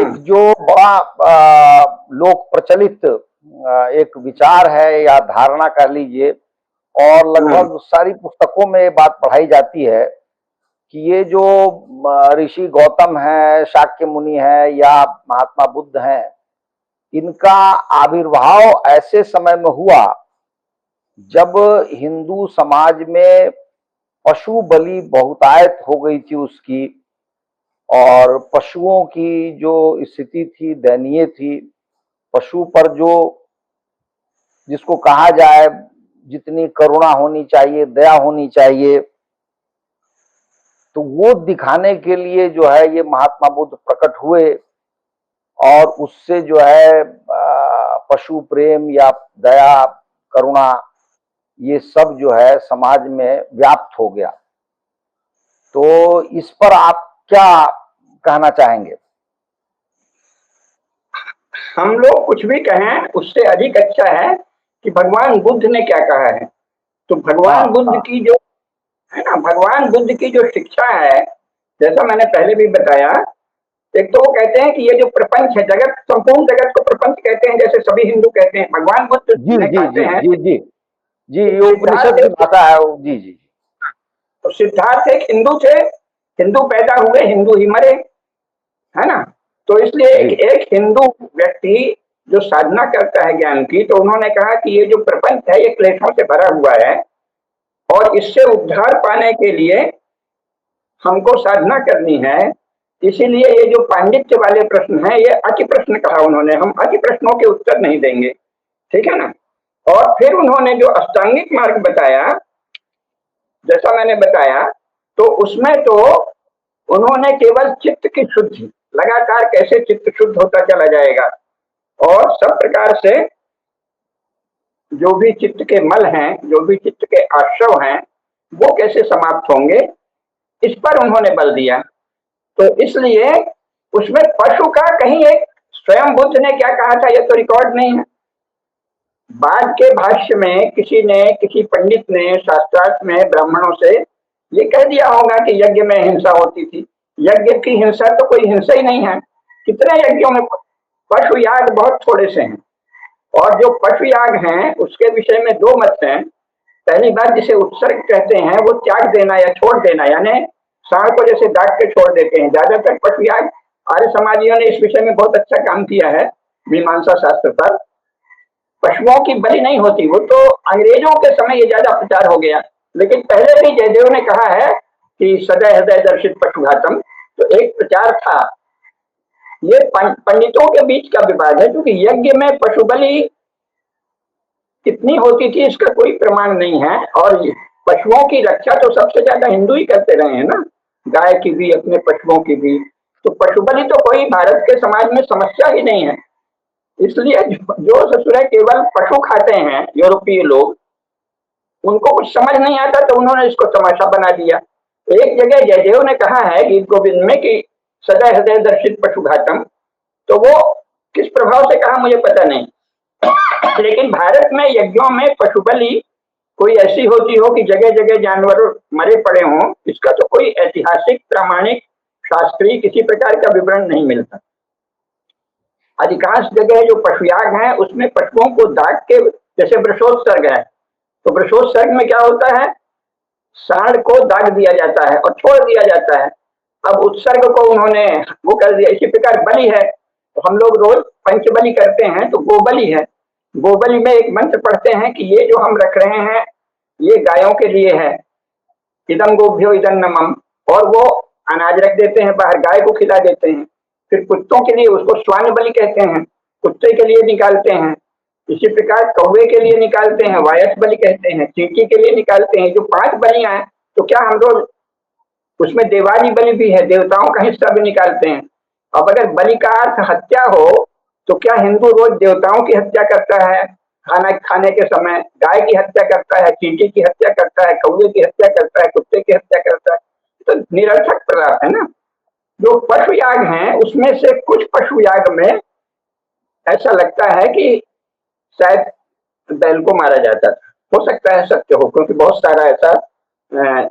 एक जो बड़ा लोक प्रचलित एक विचार है या धारणा कह लीजिए, और लगभग सारी पुस्तकों में ये बात पढ़ाई जाती है कि ये जो ऋषि गौतम है, शाक्य मुनि है या महात्मा बुद्ध हैं, इनका आविर्भाव ऐसे समय में हुआ जब हिंदू समाज में पशु बलि बहुतायत हो गई थी उसकी, और पशुओं की जो स्थिति थी दयनीय थी। पशु पर जो जिसको कहा जाए जितनी करुणा होनी चाहिए, दया होनी चाहिए, तो वो दिखाने के लिए जो है ये महात्मा बुद्ध प्रकट हुए, और उससे जो है पशु प्रेम या दया, करुणा, ये सब जो है समाज में व्याप्त हो गया। तो इस पर आप क्या कहना चाहेंगे? हम लोग कुछ भी कहें उससे अधिक अच्छा है कि भगवान बुद्ध ने क्या कहा है। तो भगवान बुद्ध की जो है ना, भगवान बुद्ध की जो शिक्षा है, जैसा मैंने पहले भी बताया, एक तो वो कहते हैं कि ये जो प्रपंच है, जगत, संपूर्ण जगत को प्रपंच कहते हैं, जैसे सभी हिंदू कहते हैं। भगवान बुद्ध ने कहते हैं जी, ये उपनिषद की भाषा है। जी जी। तो सिद्धार्थ एक हिंदू थे, हिंदू पैदा हुए, हिंदू ही मरे, है ना। तो इसलिए एक हिंदू व्यक्ति जो साधना करता है ज्ञान की, तो उन्होंने कहा कि ये जो प्रपंच है ये क्लेशों से भरा हुआ है, और इससे उद्धार पाने के लिए हमको साधना करनी है। इसीलिए ये जो पांडित्य वाले प्रश्न है, ये अति प्रश्न कहा उन्होंने, हम अति प्रश्नों के उत्तर नहीं देंगे, ठीक है ना। और फिर उन्होंने जो अष्टांगिक मार्ग बताया, जैसा मैंने बताया, तो उसमें तो उन्होंने केवल चित्त की शुद्धि, लगातार कैसे चित्त शुद्ध होता चला जाएगा, और सब प्रकार से जो भी चित्त के मल हैं, जो भी चित्त के आश्रव हैं, वो कैसे समाप्त होंगे, इस पर उन्होंने बल दिया। तो इसलिए उसमें पशु का कहीं एक स्वयं बुद्ध ने क्या कहा था, यह तो रिकॉर्ड नहीं है। बाद के भाष्य में किसी ने, किसी पंडित ने शास्त्रार्थ में ब्राह्मणों से ये कह दिया होगा कि यज्ञ में हिंसा होती थी। यज्ञ की हिंसा तो कोई हिंसा ही नहीं है। कितने यज्ञों में पशु याग बहुत थोड़े से हैं, और जो पशु याग हैं उसके विषय में दो मत हैं। पहली बात, जिसे उत्सर्ग कहते हैं, वो त्याग देना या छोड़ देना, यानी सांड को जैसे दाग के छोड़ देते हैं। ज्यादातर पशु याग आर्य समाजियों ने इस विषय में बहुत अच्छा काम किया है मीमांसा शास्त्र पर। पशुओं की बलि नहीं होती, वो तो अंग्रेजों के समय ये ज्यादा प्रचार हो गया, लेकिन पहले भी जयदेव ने कहा है कि सदै हृदय दर्शित पशुघातम, तो एक प्रचार था। ये पंडितों के बीच का विवाद है, क्योंकि यज्ञ में पशु बलि कितनी होती थी इसका कोई प्रमाण नहीं है, और पशुओं की रक्षा तो सबसे ज्यादा हिंदू ही करते रहे हैं ना, गाय की भी, अपने पशुओं की भी। तो पशु बलि तो कोई भारत के समाज में समस्या ही नहीं है। इसलिए जो ससुर केवल पशु खाते हैं यूरोपीय लोग, उनको कुछ समझ नहीं आता, तो उन्होंने इसको तमाशा बना दिया। एक जगह जयदेव ने कहा है गीत गोविंद में कि सदा हृदय दर्शित पशुघातम, तो वो किस प्रभाव से कहा मुझे पता नहीं, लेकिन भारत में यज्ञों में पशु बलि कोई ऐसी होती हो कि जगह जगह जानवर मरे पड़े हों, इसका तो कोई ऐतिहासिक, प्रामाणिक, शास्त्रीय किसी प्रकार का विवरण नहीं मिलता। अधिकांश जगह जो पशुयाग है उसमें पशुओं को दाग के, जैसे वृषोत्सर्ग है, तो वृषोत्सर्ग में क्या होता है, सांड को दाग दिया जाता है और छोड़ दिया जाता है। अब उत्सर्ग को उन्होंने वो कर दिया। इसी प्रकार बलि है, तो हम लोग रोज पंचबलि करते हैं, तो गोबलि है। गोबलि में एक मंत्र पढ़ते हैं कि ये जो हम रख रहे हैं ये गायों के लिए है, इदम गोभ्यो इदम नमम, और वो अनाज रख देते हैं बाहर, गाय को खिला देते हैं। फिर कुत्तों के लिए उसको श्वान बलि कहते हैं, कुत्ते के लिए निकालते हैं। इसी प्रकार कौवे के लिए निकालते हैं, वायस बलि कहते हैं। चींटी के लिए निकालते हैं। जो 5 बलियां हैं, तो क्या हम रोज उसमें देवाली बलि भी है, देवताओं का हिस्सा भी निकालते हैं। अब अगर बलि का अर्थ हत्या हो, तो क्या हिंदू रोज देवताओं की हत्या करता है? खाना खाने के समय गाय की हत्या करता है, चींटी की हत्या करता है, कौवे की हत्या करता है, कुत्ते की हत्या करता है, तो निरर्थक पदार्थ है ना। जो पशु याग हैं उसमें से कुछ पशु याग में ऐसा लगता है कि शायद बैल को मारा जाता था। हो सकता है सत्य हो, क्योंकि बहुत सारा ऐसा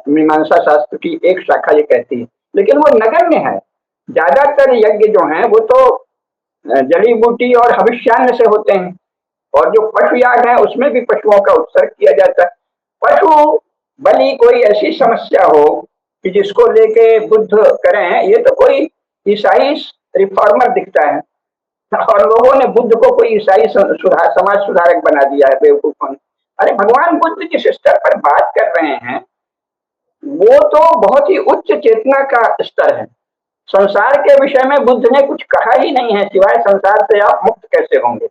मीमांसा शास्त्र की एक शाखा ये कहती है, लेकिन वो नगण्य है। ज्यादातर यज्ञ जो हैं वो तो जड़ी बूटी और हविष्यान्न से होते हैं। और जो पशु याग है उसमें भी पशुओं का उत्सर्ग किया जाता है। पशु बलि कोई ऐसी समस्या हो कि जिसको लेके बुद्ध करें, ये तो कोई ईसाई रिफॉर्मर दिखता है। और लोगों ने बुद्ध को कोई ईसाई समाज सुधारक बना दिया है, बेवकूफों ने। अरे भगवान बुद्ध जिस स्तर पर बात कर रहे हैं वो तो बहुत ही उच्च चेतना का स्तर है। संसार के विषय में बुद्ध ने कुछ कहा ही नहीं है सिवाय संसार से आप मुक्त कैसे होंगे।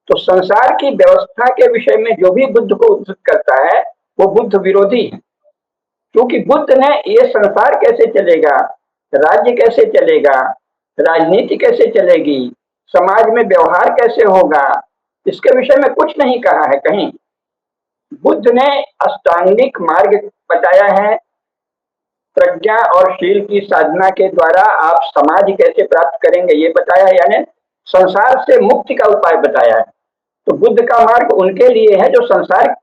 तो संसार की व्यवस्था के विषय में जो भी बुद्ध को उद्धृत करता है वो बुद्ध विरोधी है। क्योंकि बुद्ध ने ये संसार कैसे चलेगा, राज्य कैसे चलेगा, राजनीति कैसे चलेगी, समाज में व्यवहार कैसे होगा, इसके विषय में कुछ नहीं कहा है कहीं। बुद्ध ने अष्टांगिक मार्ग बताया है, प्रज्ञा और शील की साधना के द्वारा आप समाधि कैसे प्राप्त करेंगे ये बताया है, यानी संसार से मुक्ति का उपाय बताया है। तो बुद्ध का मार्ग उनके लिए है जो संसार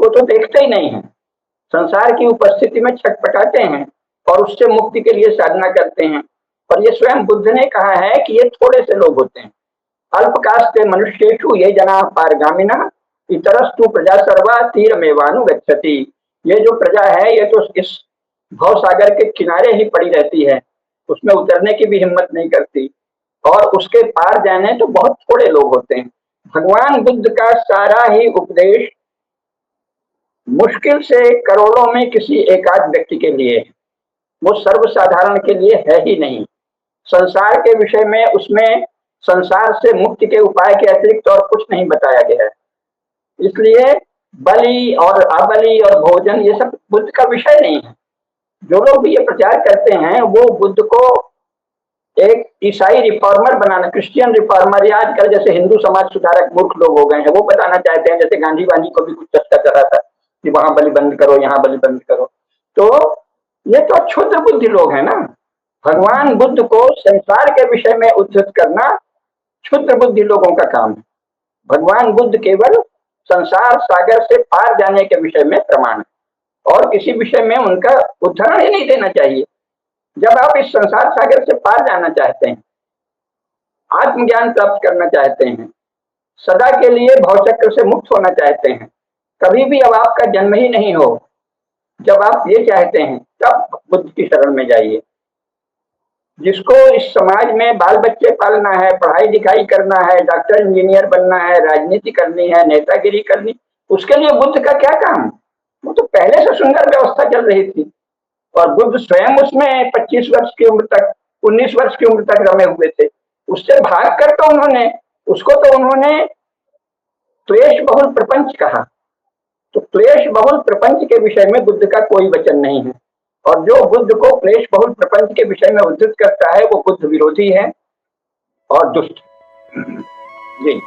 को तो देखते ही नहीं है, संसार की उपस्थिति में छटपटाते हैं और उससे मुक्ति के लिए साधना करते हैं। और ये स्वयं बुद्ध ने कहा है कि ये थोड़े से लोग होते हैं। अल्पकास्ते मनुष्येषु ये जना पारगामिना इतरस्तु प्रजा सर्वा तीरमेवानुगच्छति। ये जो प्रजा है ये तो इस भव सागर के किनारे ही पड़ी रहती है, उसमें उतरने की भी हिम्मत नहीं करती, और उसके पार जाने तो बहुत थोड़े लोग होते हैं। भगवान बुद्ध का सारा ही उपदेश मुश्किल से करोड़ों में किसी एकाध व्यक्ति के लिए है, वो सर्वसाधारण के लिए है ही नहीं। संसार के विषय में उसमें संसार से मुक्ति के उपाय के अतिरिक्त और कुछ नहीं बताया गया है। इसलिए बलि और अबलि और भोजन ये सब बुद्ध का विषय नहीं है। जो लोग भी ये प्रचार करते हैं वो बुद्ध को एक ईसाई रिफॉर्मर बनाना, क्रिश्चियन रिफॉर्मर, या आजकल जैसे हिंदू समाज सुधारक मूर्ख लोग हो गए हैं वो बताना चाहते हैं। जैसे गांधी वांधी को भी कुछ चर्चा कर रहा था कि वहां बलि बंद करो, यहाँ बलि बंद करो। तो ये तो क्षुद्र बुद्धि लोग हैं ना। भगवान बुद्ध को संसार के विषय में उद्धृत करना क्षुद्र बुद्धि लोगों का काम है। भगवान बुद्ध केवल संसार सागर से पार जाने के विषय में प्रमाण है, और किसी विषय में उनका उदाहरण ही नहीं देना चाहिए। जब आप इस संसार सागर से पार जाना चाहते हैं, आत्मज्ञान प्राप्त करना चाहते हैं, सदा के लिए भवचक्र से मुक्त होना चाहते हैं, कभी भी अब आपका जन्म ही नहीं हो, जब आप ये चाहते हैं तब बुद्ध की शरण में जाइए। जिसको इस समाज में बाल बच्चे पालना है, पढ़ाई लिखाई करना है, डॉक्टर इंजीनियर बनना है, राजनीति करनी है, नेतागिरी करनी, उसके लिए बुद्ध का क्या काम? वो तो पहले से सुंदर व्यवस्था चल रही थी, और बुद्ध स्वयं उसमें 25 वर्ष की उम्र तक, 19 वर्ष की उम्र तक रमे हुए थे। उससे भाग कर तो उन्होंने क्लेश बहुल प्रपंच कहा। तो क्लेश बहुल प्रपंच के विषय में बुद्ध का कोई वचन नहीं है, और जो बुद्ध को क्लेश बहुल प्रपंच के विषय में उद्धृत करता है वो बुद्ध विरोधी है और दुष्ट। जी।